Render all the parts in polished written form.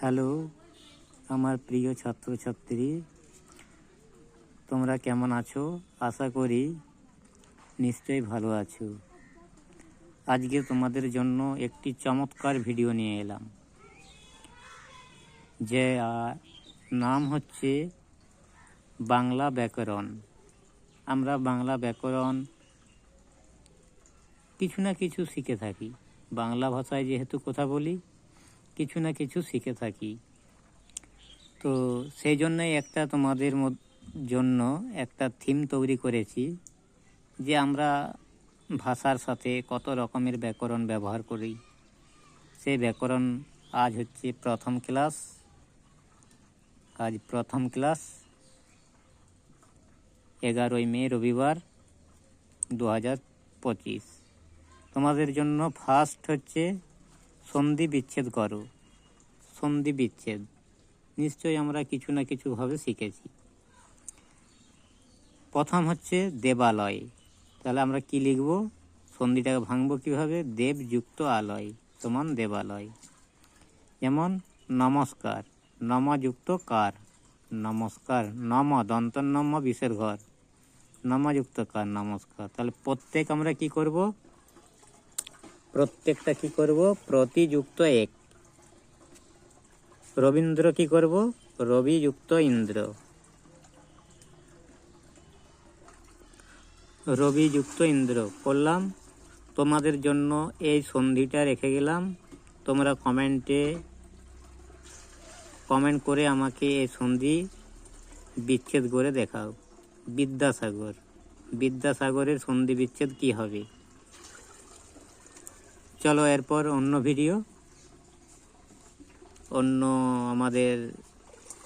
Hello আমার প্রিয় ছাত্রছাত্রী, তোমরা কেমন আছো? আশা করি নিশ্চয়ই ভালো আছো। আজকে তোমাদের জন্য একটি চমৎকার ভিডিও নিয়ে এলাম, যে নাম হচ্ছে বাংলা ব্যাকরণ। আমরা বাংলা ব্যাকরণ কিছু না কিছু শিখে থাকি। বাংলা ভাষায় যেহেতু কথা বলি, কিছু না কিছু শিখে থাকি। তো সেই জন্যই তোমাদের জন্য একটা থিম তৈরি করেছি, যে আমরা ভাষার সাথে কত রকমের ব্যাকরণ ব্যবহার করি। সেই ব্যাকরণ আজ হচ্ছে প্রথম ক্লাস। আজ প্রথম ক্লাস, 11ই মে রবিবার 2025। তোমাদের জন্য ফার্স্ট হচ্ছে সন্ধি বিচ্ছেদ করো। সন্ধি বিচ্ছেদ নিশ্চয়ই আমরা কিছু না কিছুভাবে শিখেছি। প্রথম হচ্ছে দেবালয়। তাহলে আমরা কি লিখব? সন্ধিটাকে ভাঙবো কিভাবে? দেব যুক্ত আলয় সমান দেবালয়। যেমন নমস্কার, নম যুক্ত কার, নমস্কার। নম দন্তন নম বিশের ঘর, নম যুক্ত কার, নমস্কার। তাহলে প্রত্যেক আমরা কি করব? প্রত্যেকটা কি করব? প্রতিযুক্ত এক। রবীন্দ্র কি করব? রবি যুক্ত ইন্দ্র, রবি যুক্ত ইন্দ্র করলাম। তোমাদের জন্য এই সন্ধিটা রেখে গেলাম। তোমরা কমেন্ট করে আমাকে এই সন্ধি বিচ্ছেদ করে দেখাও। বিদ্যাসাগরের সন্ধি বিচ্ছেদ কি হবে? চলো এরপর অন্য ভিডিও, অন্য আমাদের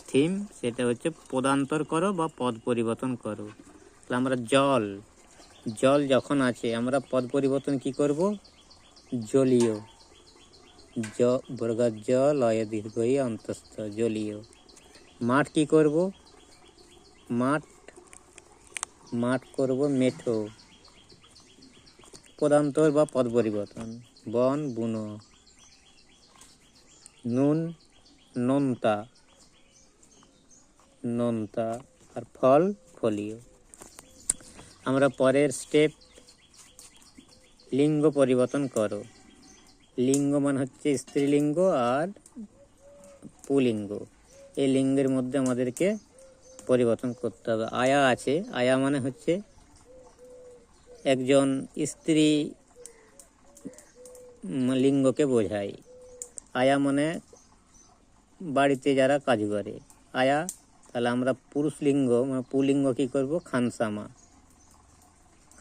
থিম, সেটা হচ্ছে পদান্তর করো বা পদ পরিবর্তন করো। তাহলে আমরা জল যখন আছে আমরা পদ পরিবর্তন কি করব? জলীয়, বর্গার জল লয় দীর্ঘই অন্তস্থ, জলীয়। মাঠ কি করব? মাঠ করব মেঠো, পদান্তর বা পদ পরিবর্তন। বন বুনো। নুন নোনতা, আর ফল ফলীয়। আমরা পরের স্টেপ, লিঙ্গ পরিবর্তন করো। লিঙ্গ মানে হচ্ছে স্ত্রীলিঙ্গ আর পুলিঙ্গ। এই লিঙ্গের মধ্যে আমাদেরকে পরিবর্তন করতে হবে। আয়া আছে, আয়া মানে হচ্ছে একজন স্ত্রী লিঙ্গকে বোঝায়। আয়া মানে বাড়িতে যারা কাজ করে, আয়া। তাহলে আমরা পুরুষ লিঙ্গ মানে পুলিঙ্গ কি করব? খানসামা,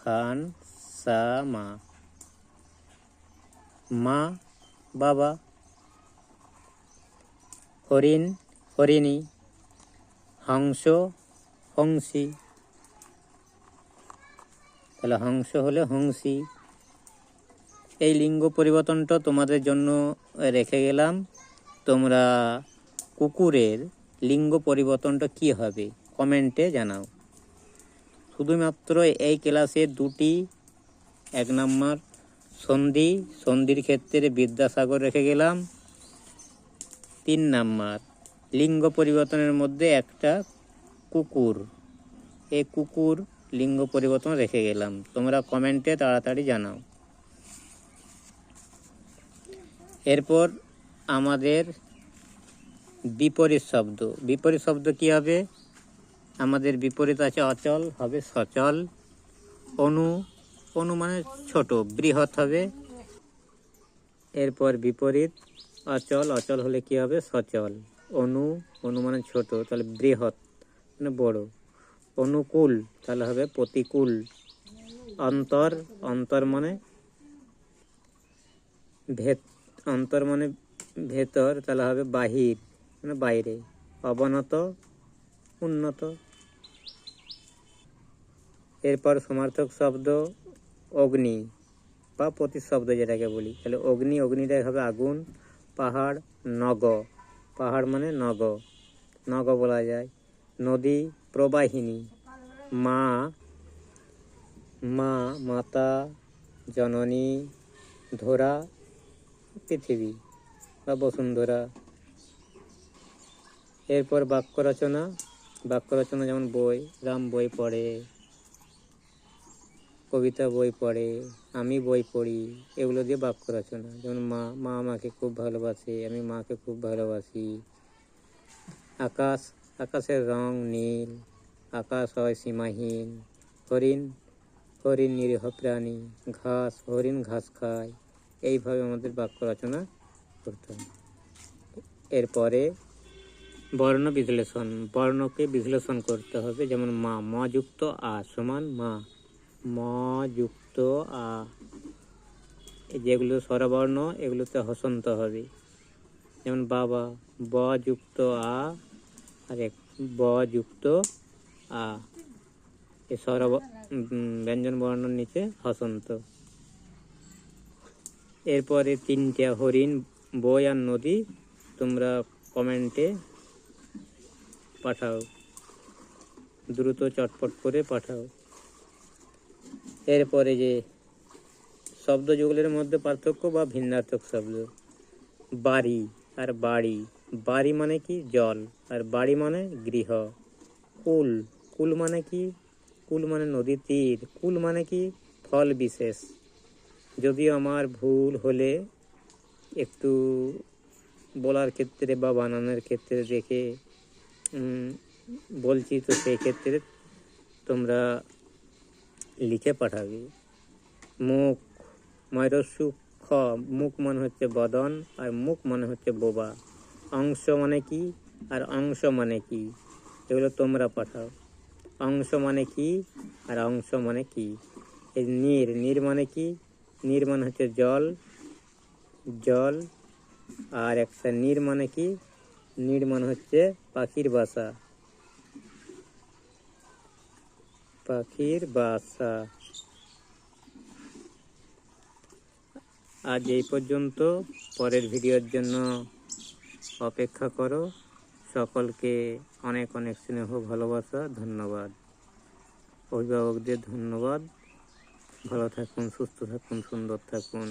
খানসামা। মা বাবা। হরিণ হরিণী। হংস হংসী। তাহলে হংস হলে হংসী। এই লিঙ্গ পরিবর্তনটা তোমাদের জন্য রেখে গেলাম। তোমরা কুকুরের লিঙ্গ পরিবর্তনটা কি হবে কমেন্টে জানাও। শুধুমাত্র এই ক্লাসে দুটি, 1 নম্বর সন্ধির ক্ষেত্রে বিদ্যাসাগর রেখে গেলাম। 3 নম্বর লিঙ্গ পরিবর্তনের মধ্যে একটা কুকুর, এই কুকুর লিঙ্গ পরিবর্তন রেখে গেলাম। তোমরা কমেন্টে তাড়াতাড়ি জানাও। এরপর আমাদের বিপরীত শব্দ কি হবে? আমাদের বিপরীত আছে অচল, হবে সচল। অনু মানে ছোট, বৃহৎ হবে। এরপর বিপরীত অচল হলে কি হবে? সচল। অনু মানে ছোট, তাহলে বৃহৎ মানে বড়। অনুকূল তাহলে হবে প্রতিকূল। অন্তর মানে ভেতর, তাহলে হবে বাহির মানে বাইরে। অবনত উন্নত। এরপর সমার্থক শব্দ অগ্নি বা প্রতিশব্দ যেটাকে বলি। তাহলে অগ্নিটা হবে আগুন। পাহাড় মানে নগ বলা যায়। নদী প্রবাহিনী। মাতা জননী। ধরা পৃথিবী বা বসুন্ধরা। এরপর বাক্য রচনা। বাক্য রচনা যেমন বই, রাম বই পড়ে, কবিতা বই পড়ে, আমি বই পড়ি, এগুলো দিয়ে বাক্য রচনা। যেমন মা, মা আমাকে খুব ভালোবাসে, আমি মাকে খুব ভালোবাসি। আকাশ, আকাশের রং নীল, আকাশ হয় সীমাহীন। হরিণ, হরিণ নিরীহ প্রাণী। ঘাস, হরিণ ঘাস খায়। এইভাবে আমাদের বাক্য রচনা করতে হবে। এরপরে বর্ণ বিশ্লেষণ। বর্ণকে বিশ্লেষণ করতে হবে। যেমন মা, ম যুক্ত আ সমান মা, ম যুক্ত আ। যেগুলো স্বরবর্ণ এগুলোতে হসন্ত হবে। যেমন বাবা, ব যুক্ত আ আর এক ব যুক্ত আ। এই স্বর ব্যঞ্জন বর্ণর নিচে হসন্ত। এরপরে তিনটা হরিণ, বই আর নদী তোমরা কমেন্টে পাঠাও, দ্রুত চটপট করে পাঠাও। এরপরে যে শব্দ যুগলের মধ্যে পার্থক্য বা ভিন্নার্থক শব্দ। বাড়ি আর বাড়ি। বাড়ি মানে কি? জল। আর বাড়ি মানে গৃহ। কুল, কুল মানে কি? কুল মানে নদীর তীর। কুল মানে কি? ফল বিশেষ। যদিও আমার ভুল হলে একটু বলার ক্ষেত্রে বা বানানোর ক্ষেত্রে দেখে বলছি, তো সেই ক্ষেত্রে তোমরা লিখে পাঠাবে। মুখ, ময়রস্যু খ, মুখ মানে হচ্ছে বদন, আর মুখ মানে হচ্ছে বোবা। অংশ মানে কি আর অংশ মানে কি, এগুলো তোমরা পাঠাও। অংশ মানে কি আর অংশ মানে কি। এই নীর, নীর মানে কি? নীর মানে হচ্ছে জল, জল। আর একটা নীর মানে কি? নীর মানে হচ্ছে পাখির বাসা, পাখির বাসা। আজ এই পর্যন্ত। পরের ভিডিওর জন্য অপেক্ষা করো। সকলকে অনেক অনেক স্নেহ ভালোবাসা, ধন্যবাদ। অভিভাবকদের ধন্যবাদ। ভালো থাকুন, সুস্থ থাকুন, সুন্দর থাকুন।